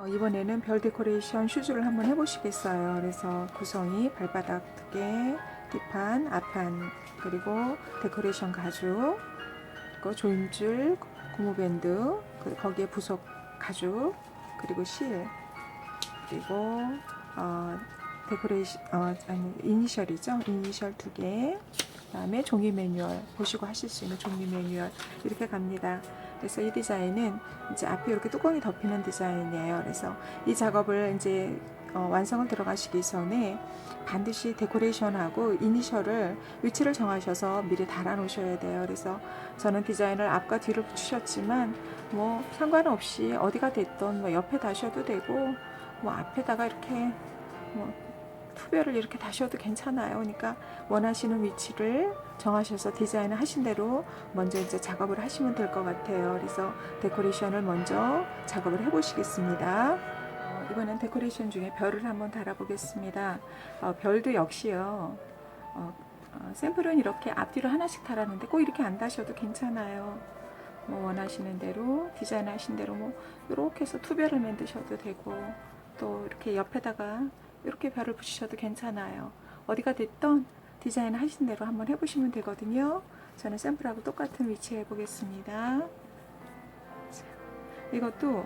이번에는 별 데코레이션 슈즈를 한번 해보시겠어요. 그래서 구성이 발바닥 2개, 뒷판, 앞판, 그리고 데코레이션 가죽, 그리고 조임줄, 고무밴드, 거기에 부속 가죽, 그리고 실, 그리고 데코레이션 아니 이니셜이죠. 이니셜 2개, 그다음에 종이 매뉴얼, 보시고 하실 수 있는 종이 매뉴얼, 이렇게 갑니다. 그래서 이 디자인은 이제 앞에 이렇게 뚜껑이 덮이는 디자인이에요. 그래서 이 작업을 이제 완성을 들어가시기 전에 반드시 데코레이션하고 이니셜을 위치를 정하셔서 미리 달아 놓으셔야 돼요. 그래서 저는 디자인을 앞과 뒤를 붙이셨지만 뭐 상관없이 어디가 됐든 뭐 옆에 다셔도 되고 뭐 앞에다가 이렇게 뭐 투별을 이렇게 다셔도 괜찮아요. 그러니까 원하시는 위치를 정하셔서 디자인을 하신 대로 먼저 이제 작업을 하시면 될 것 같아요. 그래서 데코레이션을 먼저 작업을 해 보시겠습니다. 이번엔 데코레이션 중에 별을 한번 달아 보겠습니다. 별도 역시요. 샘플은 이렇게 앞뒤로 하나씩 달았는데 꼭 이렇게 안 다셔도 괜찮아요. 뭐 원하시는 대로 디자인 하신 대로 뭐 이렇게 해서 투별을 만드셔도 되고 또 이렇게 옆에다가 이렇게 별을 붙이셔도 괜찮아요. 어디가 됐던 디자인 하신 대로 한번 해보시면 되거든요. 저는 샘플하고 똑같은 위치에 해보겠습니다. 자, 이것도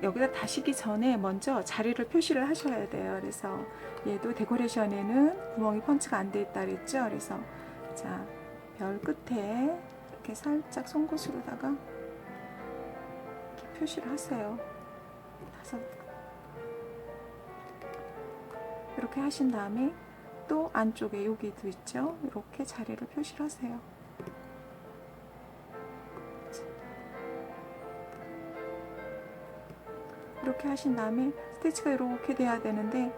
여기다 다시기 전에 먼저 자리를 표시를 하셔야 돼요. 그래서 얘도 데코레이션에는 구멍이 펀치가 안 돼 있다 그랬죠. 그래서 자, 별 끝에 이렇게 살짝 송곳으로다가 이렇게 표시를 하세요. 이렇게 하신 다음에 또 안쪽에 여기도 있죠. 이렇게 자리를 표시를 하세요. 이렇게 하신 다음에 스티치가 이렇게 돼야 되는데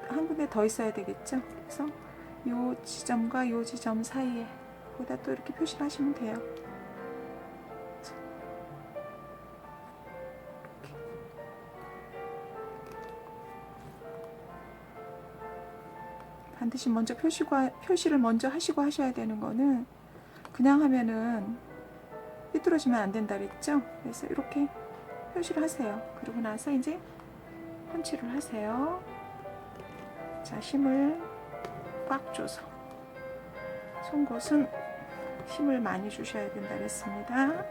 한 군데 더 있어야 되겠죠. 그래서 이 지점과 이 지점 사이에 거기다 또 이렇게 표시를 하시면 돼요. 반드시 먼저 표시를 먼저 하시고 하셔야 되는 거는 그냥 하면은 삐뚤어지면 안 된다 그랬죠. 그래서 이렇게 표시를 하세요. 그리고 나서 이제 펀치를 하세요. 자, 힘을 꽉 줘서 송곳은 힘을 많이 주셔야 된다 그랬습니다.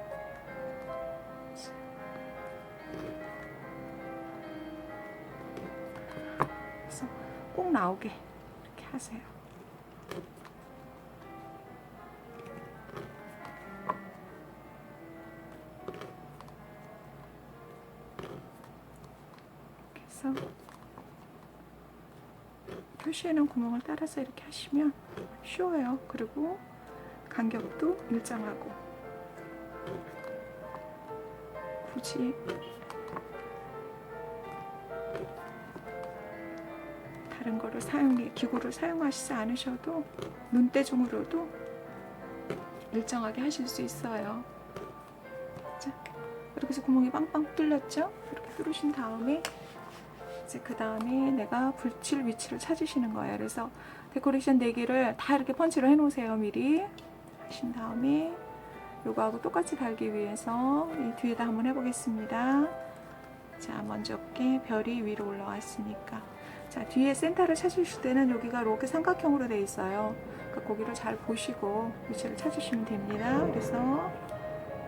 그래서 꼭 나오게 이렇게 하세요. 그래서 표시해놓은 구멍을 따라서 이렇게 하시면 쉬워요. 그리고 간격도 일정하고 굳이 다른 거를 기구를 사용하시지 않으셔도 눈대중으로도 일정하게 하실 수 있어요. 자, 이렇게 해서 구멍이 빵빵 뚫렸죠? 이렇게 뚫으신 다음에 이제 그 다음에 내가 붙일 위치를 찾으시는 거예요. 그래서 데코레이션 4개를 다 이렇게 펀치를 해 놓으세요. 미리 하신 다음에 요거하고 똑같이 달기 위해서 이 뒤에다 한번 해보겠습니다. 자, 먼저 게 별이 위로 올라왔으니까 자, 뒤에 센터를 찾으실 때는 여기가 이렇게 삼각형으로 되어 있어요. 그러니까 거기를 잘 보시고 위치를 찾으시면 됩니다. 그래서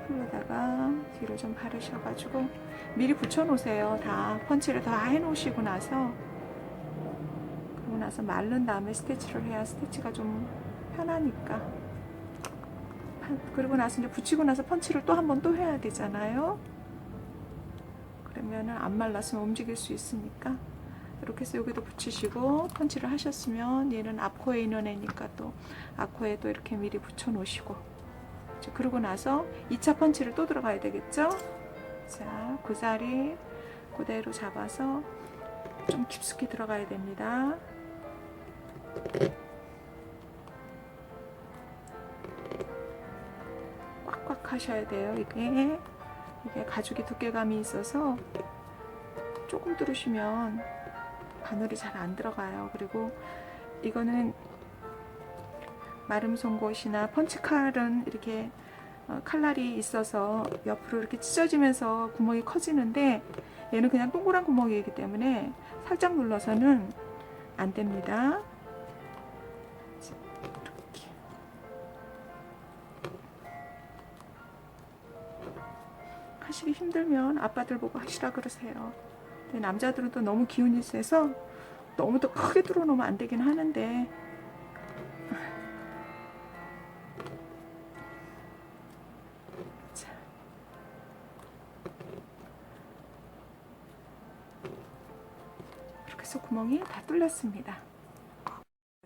풀로다가 뒤로 좀 바르셔가지고 미리 붙여 놓으세요. 다 펀치를 다 해 놓으시고 나서 그러고 나서 마른 다음에 스티치를 해야 스티치가 좀 편하니까. 그리고 나서 이제 붙이고 나서 펀치를 또 한 번 또 해야 되잖아요. 그러면은 안 말랐으면 움직일 수 있으니까 이렇게 해서 여기도 붙이시고 펀치를 하셨으면 얘는 앞코에 있는 애니까 또 앞코에도 이렇게 미리 붙여 놓으시고 그러고 나서 2차 펀치를 또 들어가야 되겠죠. 자, 그 자리 그대로 잡아서 좀 깊숙이 들어가야 됩니다. 꽉꽉 하셔야 돼요. 이게 가죽이 두께감이 있어서 조금 뚫으시면 바늘이 잘 안 들어가요. 그리고 이거는 마름 송곳이나 펀치칼은 이렇게 칼날이 있어서 옆으로 이렇게 찢어지면서 구멍이 커지는데, 얘는 그냥 동그란 구멍이기 때문에 살짝 눌러서는 안 됩니다. 이렇게. 하시기 힘들면 아빠들 보고 하시라 그러세요. 근데 남자들은 또 너무 기운이 세서 너무 더 크게 뚫어놓으면 안 되긴 하는데, 자, 이렇게 해서 구멍이 다 뚫렸습니다.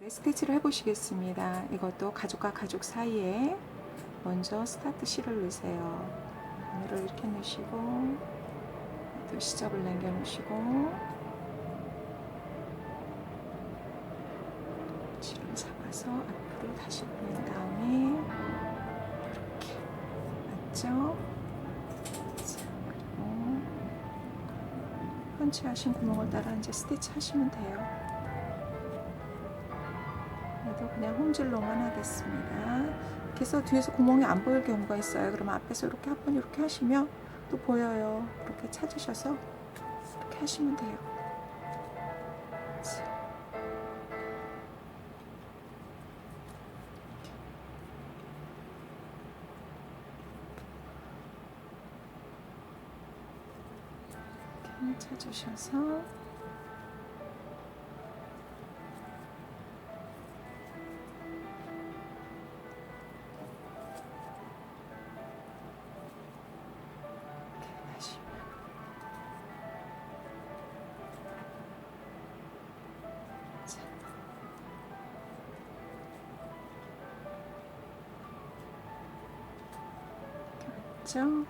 스티치를 해보시겠습니다. 이것도 가죽과 가죽 사이에 먼저 스타트 실을 넣으세요. 바늘을 이렇게 넣으시고 또 시접을 남겨 놓으시고 실을 잡아서 앞으로 다시 보낸 다음에 이렇게 맞죠? 자, 그리고 펀치하신 구멍을 따라 이제 스티치 하시면 돼요. 얘도 그냥 홈질로만 하겠습니다. 이렇게 해서 뒤에서 구멍이 안 보일 경우가 있어요. 그러면 앞에서 이렇게 한 번 이렇게 하시면 또 보여요. 이렇게 찾으셔서 이렇게 하시면 돼요. 자. 이렇게 찾으셔서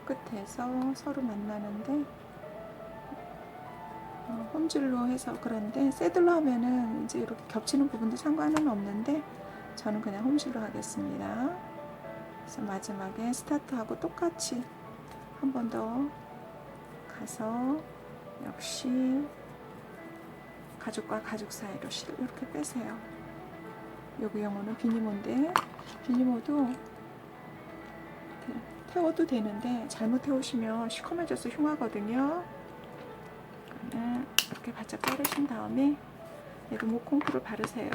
끝에서 서로 만나는데 홈질로 해서 그런데 새들로 하면은 이제 이렇게 겹치는 부분도 상관은 없는데 저는 그냥 홈질로 하겠습니다. 그래서 마지막에 스타트하고 똑같이 한 번 더 가서 역시 가죽과 가죽 사이로 실을 이렇게 빼세요. 여기 영어는 비니모인데 비니모도 태워도 되는데 잘못 태우시면 시커매져서 흉하거든요. 그러면 이렇게 바짝 자르신 다음에 얘도 모콩프를 바르세요.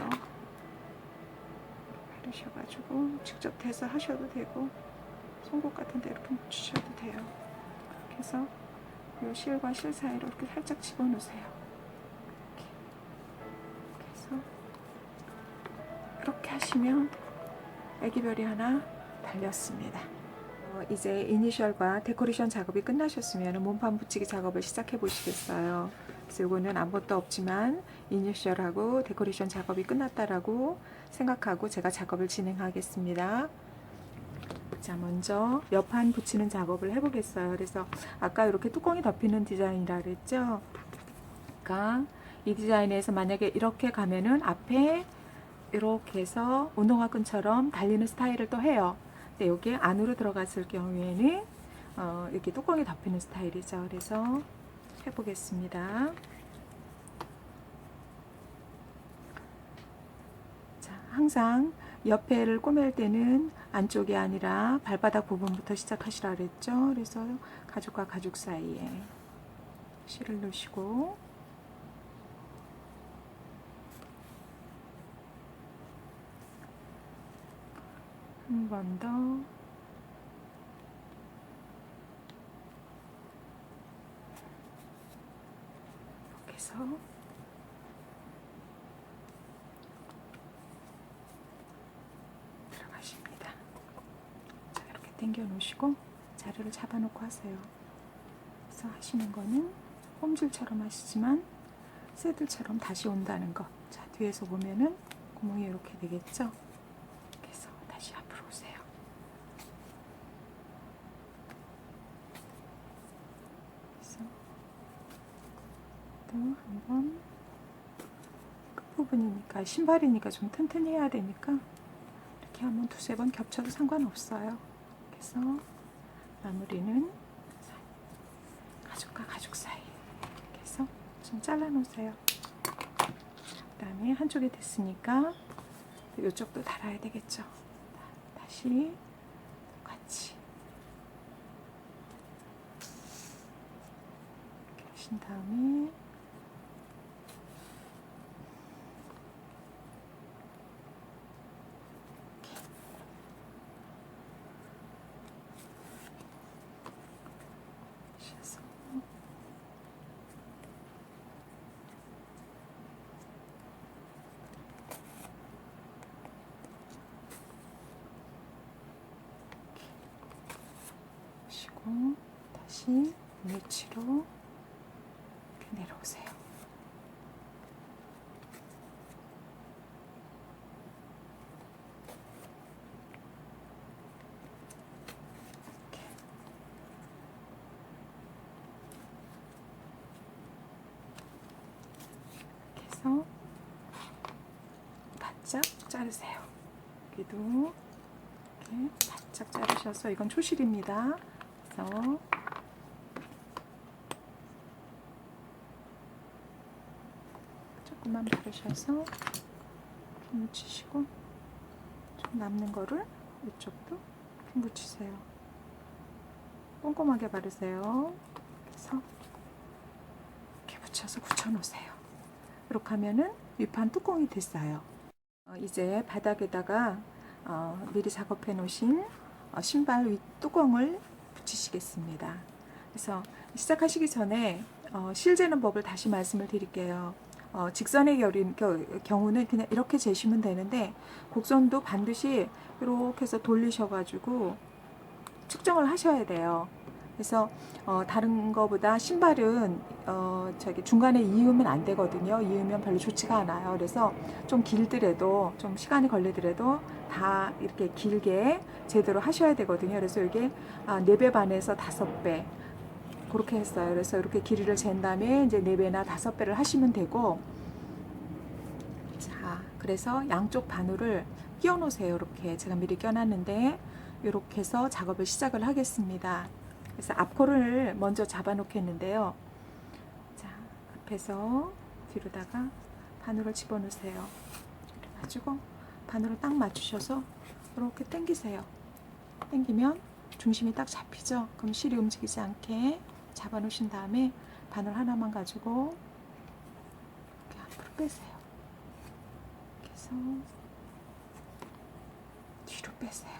바르셔가지고 직접 대서 하셔도 되고 송곳 같은 데 이렇게 묻히셔도 돼요. 이렇게 해서 이 실과 실 사이로 이렇게 살짝 집어넣으세요. 이렇게 해서 이렇게 하시면 애기별이 하나 달렸습니다. 이제 이니셜과 데코레이션 작업이 끝나셨으면 몸판 붙이기 작업을 시작해 보시겠어요. 그래서 이거는 아무것도 없지만 이니셜하고 데코레이션 작업이 끝났다라고 생각하고 제가 작업을 진행하겠습니다. 자, 먼저 옆판 붙이는 작업을 해보겠어요. 그래서 아까 이렇게 뚜껑이 덮이는 디자인이라 그랬죠. 그러니까 이 디자인에서 만약에 이렇게 가면은 앞에 이렇게 해서 운동화 끈처럼 달리는 스타일을 또 해요. 근데 여기 안으로 들어갔을 경우에는 이렇게 뚜껑이 덮이는 스타일이죠. 그래서 해보겠습니다. 자, 항상 옆에를 꼬맬 때는 안쪽이 아니라 발바닥 부분부터 시작하시라 그랬죠. 그래서 가죽과 가죽 사이에 실을 넣으시고 한 번 더 이렇게 해서 들어가십니다. 자, 이렇게 당겨 놓으시고 자리를 잡아 놓고 하세요. 그래서 하시는 거는 홈질처럼 하시지만 새들처럼 다시 온다는 거. 자, 뒤에서 보면은 구멍이 이렇게 되겠죠. 그래서 다시 앞으로 오세요. 그래서 또 한번 끝부분이니까 신발이니까 좀 튼튼히 해야 되니까 이렇게 한번 두세 번 겹쳐도 상관없어요. 그래서 마무리는 가죽과 가죽 사이 이렇게 해서 좀 잘라 놓으세요. 그 다음에 한쪽이 됐으니까 이쪽도 달아야 되겠죠. 다시 같이 하신 다음에 쉬고 다시 위치로 이렇게 내려오세요. 해서 바짝 자르세요. 여기도 이렇게 바짝 자르셔서, 이건 초실입니다. 그래서 조금만 바르셔서 묻히시고, 좀 남는 거를 이쪽도 이렇게 묻히세요. 꼼꼼하게 바르세요. 그래서 이렇게 붙여서 굳혀놓으세요. 이렇게 하면은 윗판 뚜껑이 됐어요. 이제 바닥에다가 미리 작업해 놓으신 신발 윗 뚜껑을 붙이시겠습니다. 그래서 시작하시기 전에 실재는 법을 다시 말씀을 드릴게요. 직선의 경우는 그냥 이렇게 재시면 되는데, 곡선도 반드시 이렇게 해서 돌리셔가지고 측정을 하셔야 돼요. 그래서 다른 거보다 신발은 저기 중간에 이으면 안 되거든요. 이으면 별로 좋지가 않아요. 그래서 좀 길더라도, 좀 시간이 걸리더라도 다 이렇게 길게 제대로 하셔야 되거든요. 그래서 이게 4배 반에서 5배 그렇게 했어요. 그래서 이렇게 길이를 잰 다음에 이제 4배나 5배를 하시면 되고, 자, 그래서 양쪽 바늘을 끼워 놓으세요. 이렇게 제가 미리 껴놨는데, 이렇게 해서 작업을 시작을 하겠습니다. 그래서 앞코를 먼저 잡아 놓겠는데요. 자, 앞에서 뒤로다가 바늘을 집어 넣으세요. 그래가지고 바늘을 딱 맞추셔서 이렇게 당기세요. 당기면 중심이 딱 잡히죠. 그럼 실이 움직이지 않게 잡아 놓으신 다음에 바늘 하나만 가지고 이렇게 앞으로 빼세요. 이렇게 해서 뒤로 빼세요.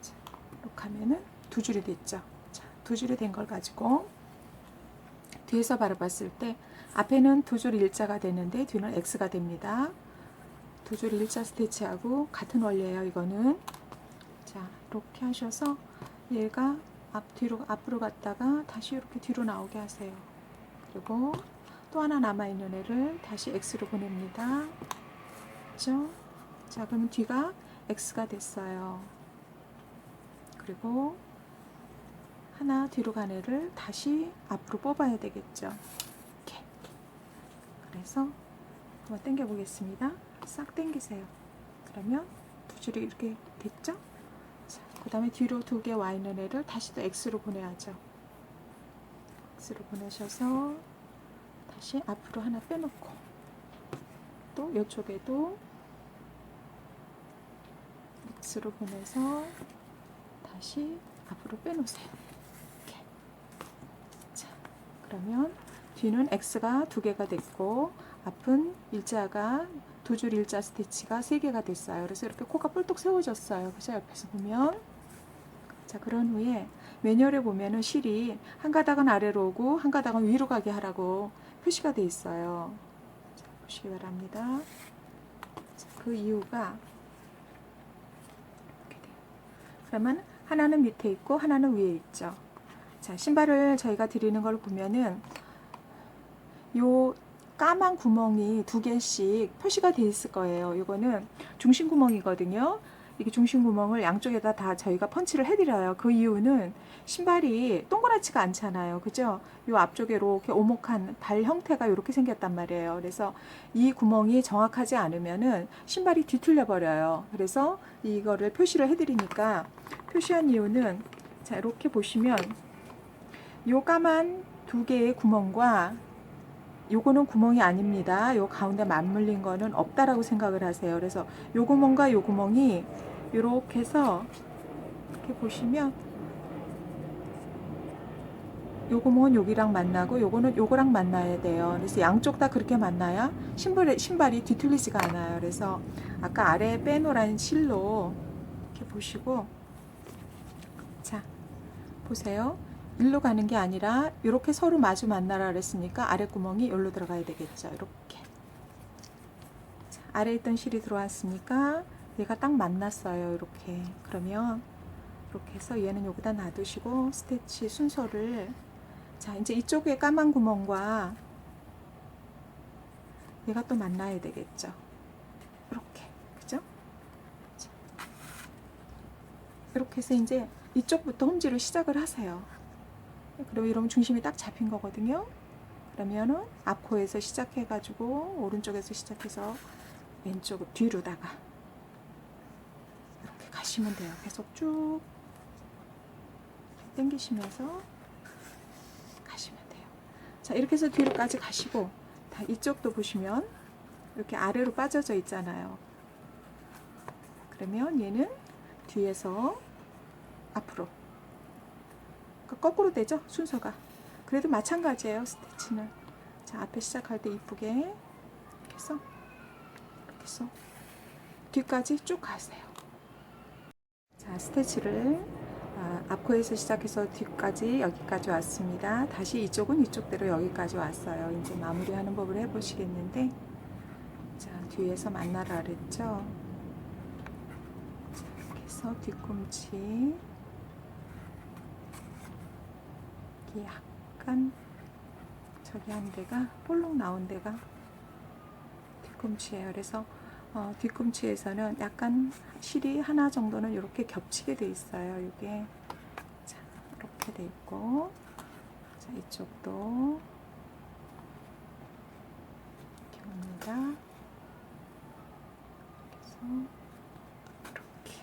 자, 이렇게 하면은 2줄이 됐죠. 자, 2줄이 된 걸 가지고 뒤에서 바라봤을 때 앞에는 2줄 일자가 되는데 뒤는 X가 됩니다. 2줄 일자 스티치하고 같은 원리예요. 이거는. 자, 이렇게 하셔서 얘가 앞으로 갔다가 다시 이렇게 뒤로 나오게 하세요. 그리고 또 하나 남아있는 애를 다시 X로 보냅니다. 그렇죠? 자, 그러면 뒤가 X가 됐어요. 그리고 하나 뒤로 간 애를 다시 앞으로 뽑아야 되겠죠. 이렇게. 그래서 한번 당겨 보겠습니다. 싹 당기세요. 그러면 2줄이 이렇게 됐죠? 그 다음에 뒤로 2개 와 있는 애를 다시 또 X로 보내야죠. X로 보내셔서 다시 앞으로 하나 빼놓고, 또 이쪽에도 X로 보내서 다시 앞으로 빼놓으세요. 이렇게. 자, 그러면 뒤는 X가 2개가 됐고, 앞은 일자가 2줄 일자 스티치가 3개가 됐어요. 그래서 이렇게 코가 뿔뚝 세워졌어요. 그래서 옆에서 보면, 자, 그런 후에 매뉴얼에 보면은 실이 한 가닥은 아래로 오고 한 가닥은 위로 가게 하라고 표시가 되어 있어요. 자, 보시기 바랍니다. 자, 그 이유가 이렇게 돼요. 그러면 하나는 밑에 있고 하나는 위에 있죠. 자, 신발을 저희가 드리는 걸 보면은 요 까만 구멍이 2개씩 표시가 되어 있을 거예요. 이거는 중심 구멍이거든요. 이게 중심 구멍을 양쪽에다 다 저희가 펀치를 해드려요. 그 이유는 신발이 동그랗지가 않잖아요. 그죠? 요 앞쪽에 이렇게 오목한 발 형태가 이렇게 생겼단 말이에요. 그래서 이 구멍이 정확하지 않으면은 신발이 뒤틀려 버려요. 그래서 이거를 표시를 해드리니까, 표시한 이유는, 자, 이렇게 보시면 요 까만 2개의 구멍과 요거는 구멍이 아닙니다. 요 가운데 맞물린 거는 없다라고 생각을 하세요. 그래서 요 구멍과 요 구멍이 요렇게 해서 이렇게 보시면 요거는 여기랑 만나고 요거는 요거랑 만나야 돼요. 그래서 양쪽 다 그렇게 만나야 신발이 뒤틀리지가 않아요. 그래서 아까 아래에 빼놓은 실로 이렇게 보시고, 자 보세요. 일로 가는 게 아니라 이렇게 서로 마주 만나라 그랬으니까 아래 구멍이 여기로 들어가야 되겠죠. 이렇게. 자, 아래에 있던 실이 들어왔으니까 얘가 딱 만났어요. 이렇게. 그러면 이렇게 해서 얘는 여기다 놔두시고 스티치 순서를, 자 이제 이쪽에 까만 구멍과 얘가 또 만나야 되겠죠. 이렇게. 그죠? 자, 이렇게 해서 이제 이쪽부터 홈질을 시작을 하세요. 그리고 이러면 중심이 딱 잡힌 거거든요. 그러면은 앞코에서 시작해가지고 오른쪽에서 시작해서 왼쪽 뒤로다가 이렇게 가시면 돼요. 계속 쭉 당기시면서 가시면 돼요. 자 이렇게 해서 뒤로까지 가시고, 다 이쪽도 보시면 이렇게 아래로 빠져져 있잖아요. 그러면 얘는 뒤에서 앞으로, 그러니까 거꾸로 되죠 순서가. 그래도 마찬가지예요 스티치는. 자 앞에 시작할 때 이쁘게 이렇게 해서 뒤까지 쭉 가세요. 자 스티치를 앞코에서 시작해서 뒤까지 여기까지 왔습니다. 다시 이쪽은 이쪽대로 여기까지 왔어요. 이제 마무리하는 법을 해보시겠는데, 자 뒤에서 만나라 그랬죠. 자, 이렇게 해서 뒤꿈치 약간 저기 한 데가 볼록 나온 데가 뒤꿈치예요. 그래서 뒤꿈치에서는 약간 실이 하나 정도는 이렇게 겹치게 돼 있어요. 이게 자 이렇게 돼 있고, 자 이쪽도 이렇게 옵니다. 그래서 이렇게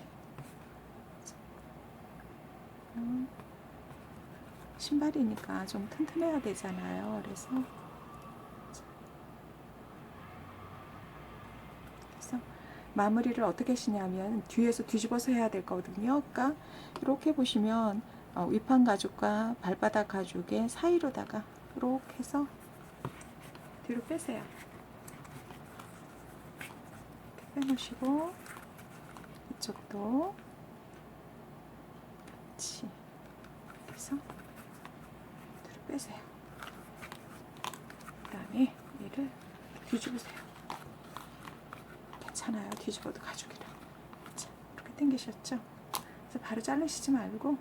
신발이니까 좀 튼튼해야 되잖아요. 그래서 마무리를 어떻게 하시냐면 뒤에서 뒤집어서 해야 될 거거든요. 그러니까 이렇게 보시면 위판 가죽과 발바닥 가죽의 사이로다가 이렇게 해서 뒤로 빼세요. 이렇게 빼놓으시고 이쪽도 같이 이렇게 해서 빼세요. 그 다음에 얘를 뒤집으세요. 괜찮아요. 뒤집어도 가죽이라. 자, 이렇게 당기셨죠? 그래서 바로 자르시지 말고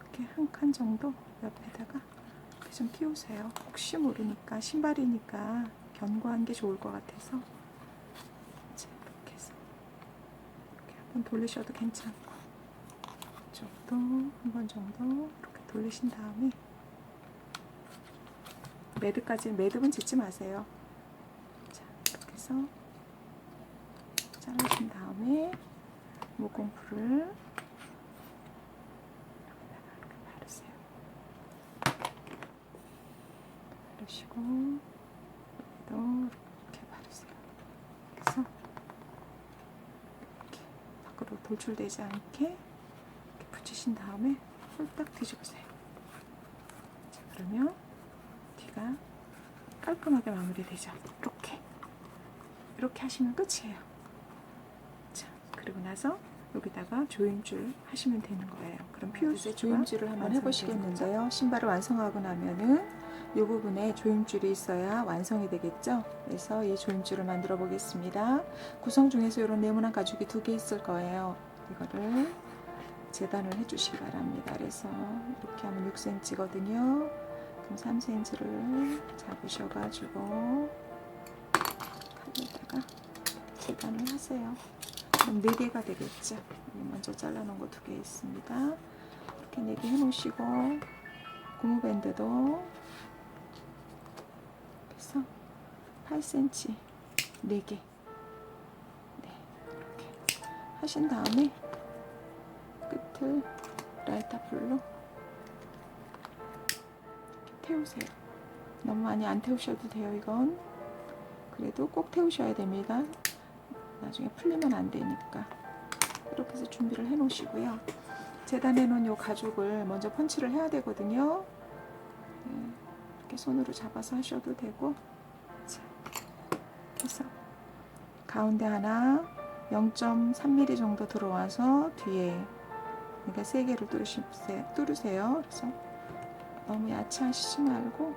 이렇게 한 칸 정도 옆에다가 이렇게 좀 끼우세요. 혹시 모르니까 신발이니까 견고한 게 좋을 것 같아서. 자, 이렇게 해서 이렇게 한번 돌리셔도 괜찮고, 이쪽도 한 번 정도 이렇게 돌리신 다음에 매듭은 짓지 마세요. 자, 이렇게 해서 자르신 다음에 모공풀을 이렇게 바르세요. 바르시고 여기도 이렇게 바르세요. 그래서 이렇게 밖으로 돌출되지 않게 이렇게 붙이신 다음에 홀딱 뒤집으세요. 자, 그러면 뒤가 깔끔하게 마무리되죠. 이렇게 하시면 끝이에요. 자, 그리고 나서 여기다가 조임줄 하시면 되는 거예요. 그럼 피우스 조임줄을 한번 해보시겠는데요. 신발을 완성하고 나면은 이 부분에 조임줄이 있어야 완성이 되겠죠. 그래서 이 조임줄을 만들어 보겠습니다. 구성 중에서 이런 네모난 가죽이 2개 있을 거예요. 이거를 재단을 해주시기 바랍니다. 그래서 이렇게 하면 6cm거든요. 그럼 3cm를 잡으셔가지고 칼에다가 재단을 하세요. 그럼 4개가 되겠죠. 먼저 잘라놓은 거 2개 있습니다. 이렇게 4개 해놓으시고, 고무밴드도 그래서 8cm 4개 이렇게 하신 다음에 끝을 라이터 불로 태우세요. 너무 많이 안 태우셔도 돼요. 이건 그래도 꼭 태우셔야 됩니다. 나중에 풀리면 안 되니까. 이렇게 해서 준비를 해 놓으시고요. 재단해 놓은 요 가죽을 먼저 펀치를 해야 되거든요. 네, 이렇게 손으로 잡아서 하셔도 되고. 자, 그래서 가운데 하나 0.3mm 정도 들어와서 뒤에, 그러니까 3개를 뚫으세요. 그래서 너무 얕이 하시지 말고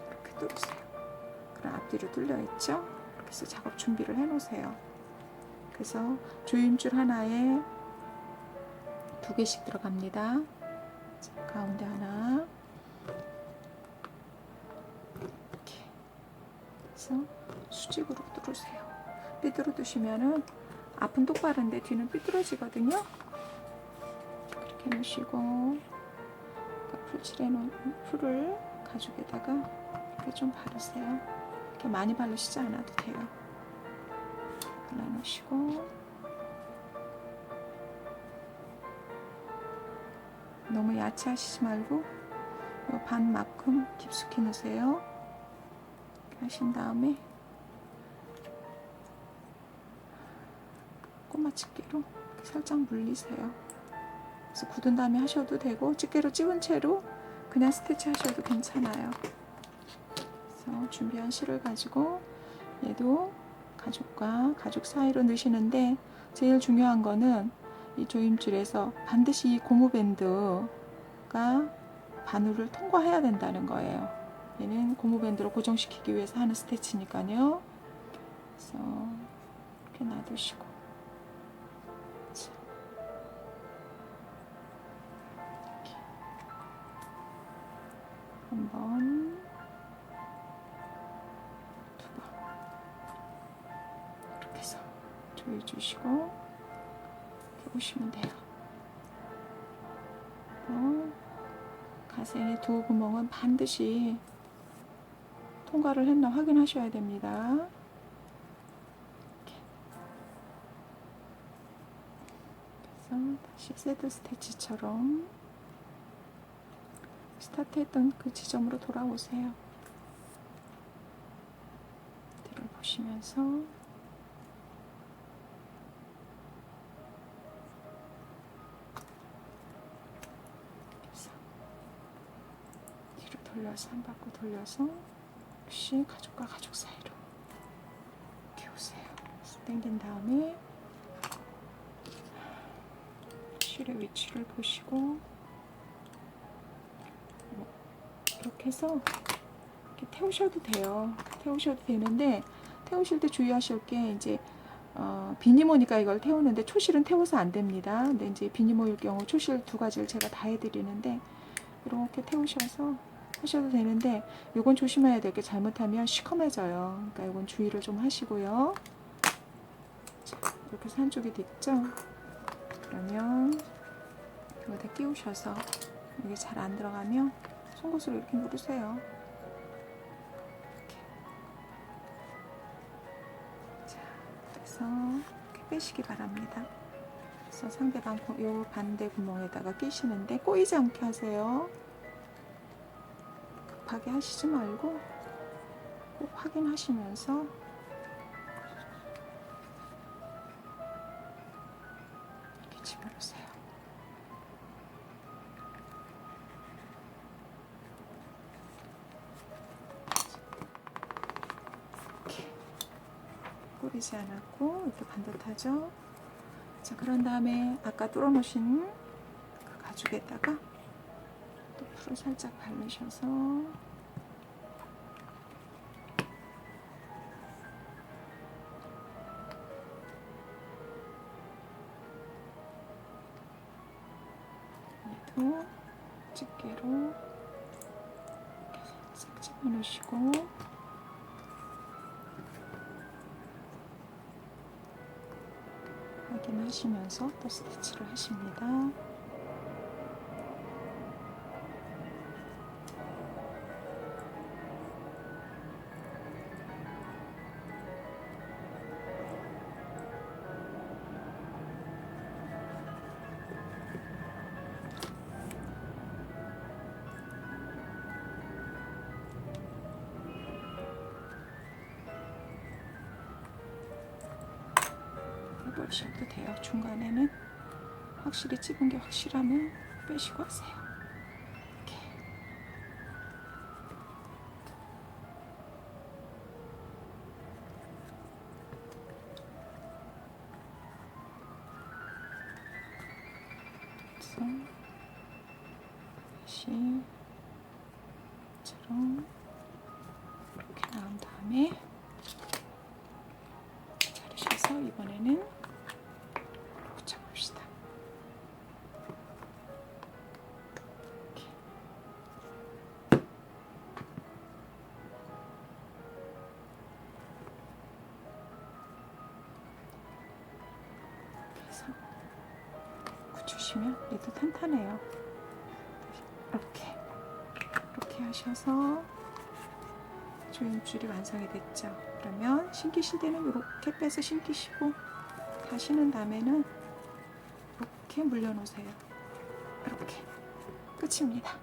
이렇게 뚫으세요. 그럼 앞뒤로 뚫려 있죠? 이렇게 해서 작업 준비를 해 놓으세요. 그래서 조임줄 하나에 2개씩 들어갑니다. 자, 가운데 하나 이렇게 해서 수직으로 뚫으세요. 삐뚤어 두시면은 앞은 똑바른데 뒤는 삐뚤어지거든요. 이렇게 놓으시고 풀칠해 놓은 풀을 가죽에다가 이렇게 좀 바르세요. 이렇게 많이 바르시지 않아도 돼요. 발라놓으시고 너무 얕이 하시지 말고 요 반만큼 깊숙이 넣으세요. 이렇게 하신 다음에 꼬마 집게로 살짝 물리세요. 그래서 굳은 다음에 하셔도 되고 집게로 찝은 채로 그냥 스티치 하셔도 괜찮아요. 그래서 준비한 실을 가지고 얘도 가죽과 가죽 사이로 넣으시는데 제일 중요한 거는 이 조임줄에서 반드시 이 고무밴드가 바늘을 통과해야 된다는 거예요. 얘는 고무밴드로 고정시키기 위해서 하는 스티치니까요. 그래서 이렇게 놔두시고 한 번, 두 번 이렇게 해서 조여주시고 이렇게 오시면 돼요. 가생의 두 구멍은 반드시 통과를 했나 확인하셔야 됩니다. 이렇게. 그래서 다시 새드 스티치처럼 스타트했던 그 지점으로 돌아오세요. 뒤를 보시면서 뒤로 돌려서 한 바퀴 돌려서 역시 가죽과 가죽 사이로 이렇게 오세요. 그래서 당긴 다음에 실의 위치를 보시고 이렇게 해서 이렇게 태우셔도 돼요. 태우셔도 되는데 태우실 때 주의하실 게 이제 비니모니까 이걸 태우는데 초실은 태워서 안 됩니다. 근데 이제 비니모일 경우 초실 2가지를 제가 다 해드리는데 이렇게 태우셔서 하셔도 되는데 이건 조심해야 될 게 잘못하면 시커매져요. 그러니까 이건 주의를 좀 하시고요. 자, 이렇게 해서 한쪽이 됐죠? 그러면 여기다 끼우셔서 이게 잘 안 들어가면 송곳으로 이렇게 누르세요. 이렇게. 자, 그래서 이렇게 빼시기 바랍니다. 그래서 상대방 요 반대 구멍에다가 끼시는데 꼬이지 않게 하세요. 급하게 하시지 말고 꼭 확인하시면서 이렇게 집어넣으세요. 꼬리지 않았고 이렇게 반듯하죠. 자, 그런 다음에 아까 뚫어 놓으신 그 가죽에다가 또 풀을 살짝 바르셔서 얘도 집게로 이렇게 살짝 집어 넣으시고 확인하시면서 또 스티치를 하십니다. 넣으셔도 돼요. 중간에는 확실히 찝은 게 확실하면 빼시고 하세요. 이렇게. 다시처럼 이렇게 나온 다음에 자르셔서 이번에는 붙여봅시다. 이렇게. 그래서 굳히시면 얘도 탄탄해요. 이렇게 하셔서 조임줄이 완성이 됐죠. 그러면 신기실 때는 이렇게 빼서 신기시고 다시는 다음에는 이렇게 물려 놓으세요. 이렇게 끝입니다.